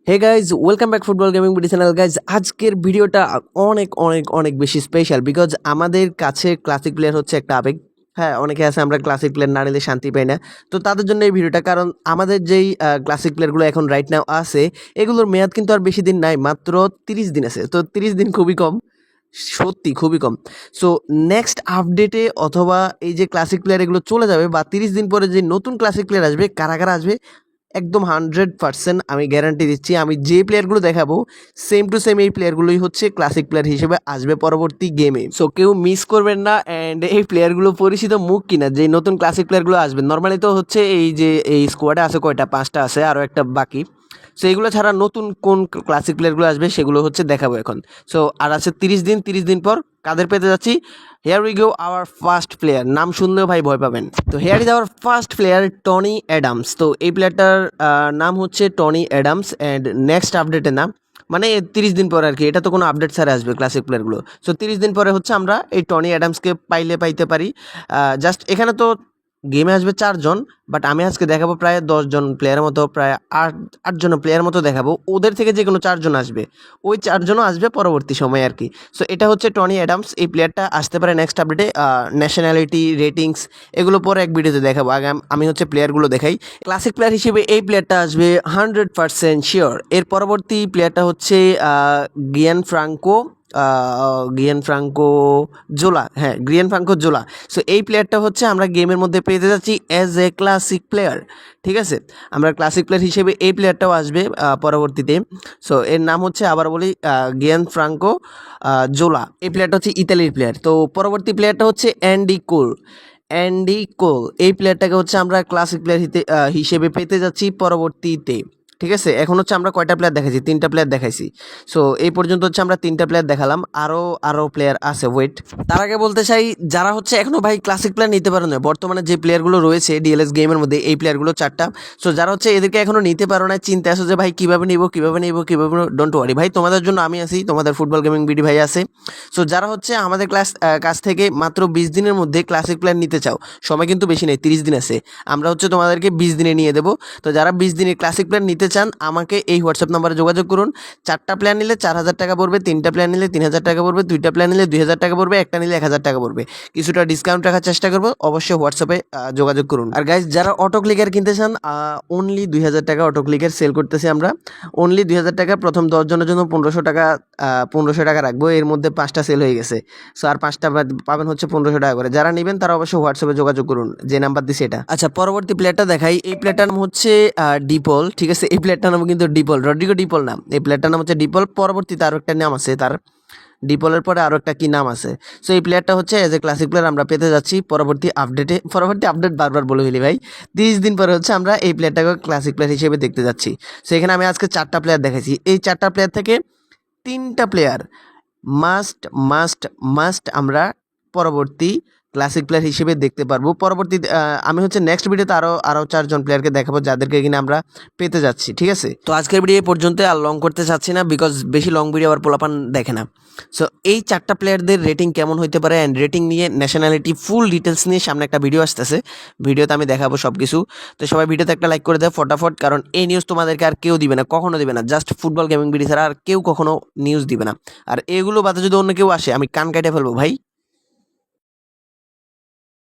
হে guys welcome back football gaming BD channel guys. আজকের ভিডিওটা অনেক অনেক অনেক বেশি স্পেশাল বিকজ আমাদের কাছে ক্লাসিক প্লেয়ার হচ্ছে একটা আবেগ। হ্যাঁ, অনেকে আছে আমরা ক্লাসিক প্লেয়ার না নিলে শান্তি পাই না। তো তাদের জন্য এই ভিডিওটা, কারণ আমাদের যেই ক্লাসিক প্লেয়ারগুলো এখন রাইট নাও আছে এগুলোর মেয়াদ কিন্তু আর বেশি দিন নাই, মাত্র 30 দিন আছে। তো 30 দিন খুবই কম, সত্যি খুবই কম। সো নেক্সট আপডেটে অথবা এই যে ক্লাসিক প্লেয়ার এগুলো চলে যাবে বা 30 দিন পরে যে নতুন ক্লাসিক প্লেয়ার আসবে, কারা কারা আসবে একদম 100% আমি গ্যারান্টি দিচ্ছি। আমি যে প্লেয়ারগুলো দেখাবো সেম টু সেম এই প্লেয়ারগুলোই হচ্ছে ক্লাসিক প্লেয়ার হিসেবে আসবে পরবর্তী গেমে। সো কেউ মিস করবেন না। অ্যান্ড এই প্লেয়ারগুলো পরিচিত মুখ কিনা, যে নতুন ক্লাসিক প্লেয়ারগুলো আসবে। নর্মালি তো হচ্ছে এই যে এই স্কোয়াডে আছে কয়টা, 5টা আছে, আরও একটা বাকি। সো এইগুলো ছাড়া নতুন কোন ক্লাসিক প্লেয়ারগুলো আসবে সেগুলো হচ্ছে দেখাবো এখন। সো আর আছে 30 দিন পর কাদের পেতে যাচ্ছি। Here we go our first player. নাম শুনলেও ভাই ভয় পাবেন। তো hair is our first player, Tony Adams. তো এই প্লেয়ারটার নাম হচ্ছে টনি অ্যাডামস। অ্যান্ড নেক্সট আপডেটে নাম মানে 30 দিন পরে আর কি, এটা তো কোনো আপডেট ছাড়া আসবে ক্লাসিক প্লেয়ারগুলো। সো 30 দিন পরে হচ্ছে আমরা এই টনি অ্যাডামসকে পাইতে পারি। জাস্ট এখানে তো গেমে আসবে 4 জন, বাট আমি আজকে দেখাবো প্রায় 10 জন প্লেয়ারের মতো, প্রায় 8জন প্লেয়ার মতো দেখাবো। ওদের থেকে যে কোনো 4 জন আসবে, ওই 4জনও আসবে পরবর্তী সময় আর কি। সো এটা হচ্ছে টনি অ্যাডামস। এই প্লেয়ারটা আসতে পারে নেক্সট আপডেটে। ন্যাশনালিটি, রেটিংস এগুলো পরে এক ভিডিওতে দেখাবো। আগে আমি হচ্ছে প্লেয়ারগুলো দেখাই। ক্লাসিক প্লেয়ার হিসেবে এই প্লেয়ারটা আসবে 100% শিওর। এর পরবর্তী প্লেয়ারটা হচ্ছে গিয়ান ফ্রাঙ্কো, গিয়ান ফ্রাঙ্কো জোলা। হ্যাঁ, গিয়ান ফ্রাঙ্কো জোলা। সো এই প্লেয়ারটা হচ্ছে আমরা গেমের মধ্যে পেতে যাচ্ছি অ্যাজ এ ক্লাসিক প্লেয়ার। ঠিক আছে, আমরা ক্লাসিক প্লেয়ার হিসেবে এই প্লেয়ারটাও আসবে পরবর্তীতে। সো এর নাম হচ্ছে, আবার বলি, গিয়ান ফ্রাঙ্কো জোলা। এই প্লেয়ারটা হচ্ছে ইতালির প্লেয়ার। তো পরবর্তী প্লেয়ারটা হচ্ছে অ্যান্ডি কোল। অ্যান্ডি কোল এই প্লেয়ারটাকে হচ্ছে আমরা ক্লাসিক প্লেয়ার হিসেবে পেতে যাচ্ছি পরবর্তীতে। ঠিক আছে, এখন হচ্ছে আমরা কয়টা প্লেয়ার দেখাইছি? 3টা প্লেয়ার দেখাইছি। সো এই পর্যন্ত হচ্ছে আমরা 3টা প্লেয়ার দেখালাম, আরও প্লেয়ার আছে, ওয়েট। তার আগে বলতে চাই, যারা হচ্ছে এখনো ভাই ক্লাসিক প্লেয়ার নিতে পারো না, বর্তমানে যে প্লেয়ারগুলো রয়েছে ডিএলএস গেমের মধ্যে এই প্লেয়ারগুলো 4টা। সো যারা হচ্ছে এদেরকে এখনো নিতে পারো না, চিন্তা আসো যে ভাই কীভাবে নিব, ডোন্ট ওয়ারি ভাই, তোমাদের জন্য আমি আছি, তোমাদের ফুটবল গেমিং বিডি ভাই আছে। সো যারা হচ্ছে আমাদের কাছ থেকে মাত্র 20 দিনের মধ্যে ক্লাসিক প্লেয়ার নিতে চাও, সময় কিন্তু বেশি নেই, 30 দিন আছে। আমরা হচ্ছে তোমাদেরকে 20 দিনে নিয়ে দেবো। তো যারা 20 দিনের ক্লাসিক প্লেয়ার নিতে চান, আমাকে এই হোয়াটসঅ্যাপ নাম্বারে যোগাযোগ করুন। 4টা প্লেয়ার নিলে 4,000 টাকা পড়বে, 3টা প্লেয়ার নিলে 3,000 টাকা পড়বে, 2টা প্লেয়ার নিলে 2,000 টাকা পড়বে, একটা নিলে 1,000 টাকা পড়বে। কিছুটা ডিসকাউন্ট রাখার চেষ্টা করবো, অবশ্যই হোয়াটসঅ্যাপে যোগাযোগ করুন। আর গাইজ, যারা অটো ক্লিকার কিনতে চান, অনলি 2,000 টাকা অটো ক্লিকার সেল করতেছি আমরা। অনলি 2,000 টাকা, প্রথম 10 জনের জন্য 1,500 টাকা রাখবো। এর মধ্যে 5টা সেল হয়ে গেছে। সো আর 5টা পাবেন হচ্ছে 1,500 টাকা করে। যারা নেবেন তারা অবশ্যই হোয়াটসঅ্যাপে যোগাযোগ করুন, যে নাম্বার দিচ্ছে এটা। আচ্ছা, পরবর্তী প্লেয়ারটা দেখাই। এই প্লেয়ারটার নাম হচ্ছে ডিপল। ঠিক আছে, এই প্লেয়ারটার নাম কিন্তু ডিপল, রড্রিগো ডিপল নাম। এই প্লেয়ারটার নাম হচ্ছে ডিপল। পরবর্তীতে আরও একটা নাম আছে তার, ডিপলের পরে আরও একটা কি নাম আছে। সো এই প্লেয়ারটা হচ্ছে এজ এ ক্লাসিক প্লেয়ার আমরা পেতে যাচ্ছি পরবর্তী আপডেট বারবার বলে ফেলি ভাই। 30 দিন পরে হচ্ছে আমরা এই প্লেয়ারটাকে ক্লাসিক প্লেয়ার হিসেবে দেখতে যাচ্ছি। সো এখানে আমি আজকে 4টা প্লেয়ার দেখাইছি। এই 4টা প্লেয়ার থেকে 3টা প্লেয়ার মাস্ট মাস্ট মাস্ট আমরা পরবর্তী ক্লাসিক প্লেয়ার হিসেবে দেখতে পারবো। পরবর্তী আমি হচ্ছে নেক্সট ভিডিওতে আরও 4জন প্লেয়ারকে দেখাবো যাদেরকে কিনা আমরা পেতে যাচ্ছি। ঠিক আছে, তো আজকের ভিডিও এই পর্যন্ত, আর লং করতে চাচ্ছি না বিকজ বেশি লং ভিডিও আবার পোলাপান দেখে না। সো এই 4টা প্লেয়ারদের রেটিং কেমন হতে পারে অ্যান্ড রেটিং নিয়ে, ন্যাশনালিটি, ফুল ডিটেলস নিয়ে সামনে একটা ভিডিও আসতেছে। ভিডিওতে আমি দেখাবো সব কিছু। তো সবাই ভিডিওতে একটা লাইক করে দেয় ফটাফট, কারণ এই নিউজ তোমাদেরকে আর কেউ দিবে না, কখনো দিবে না। জাস্ট ফুটবল গেমিং ভিডিও ছাড়া আর কেউ কখনো নিউজ দিবে না। আর এগুলো বাদে যদি অন্য কেউ আসে, আমি কান কাটে ফেলবো ভাই।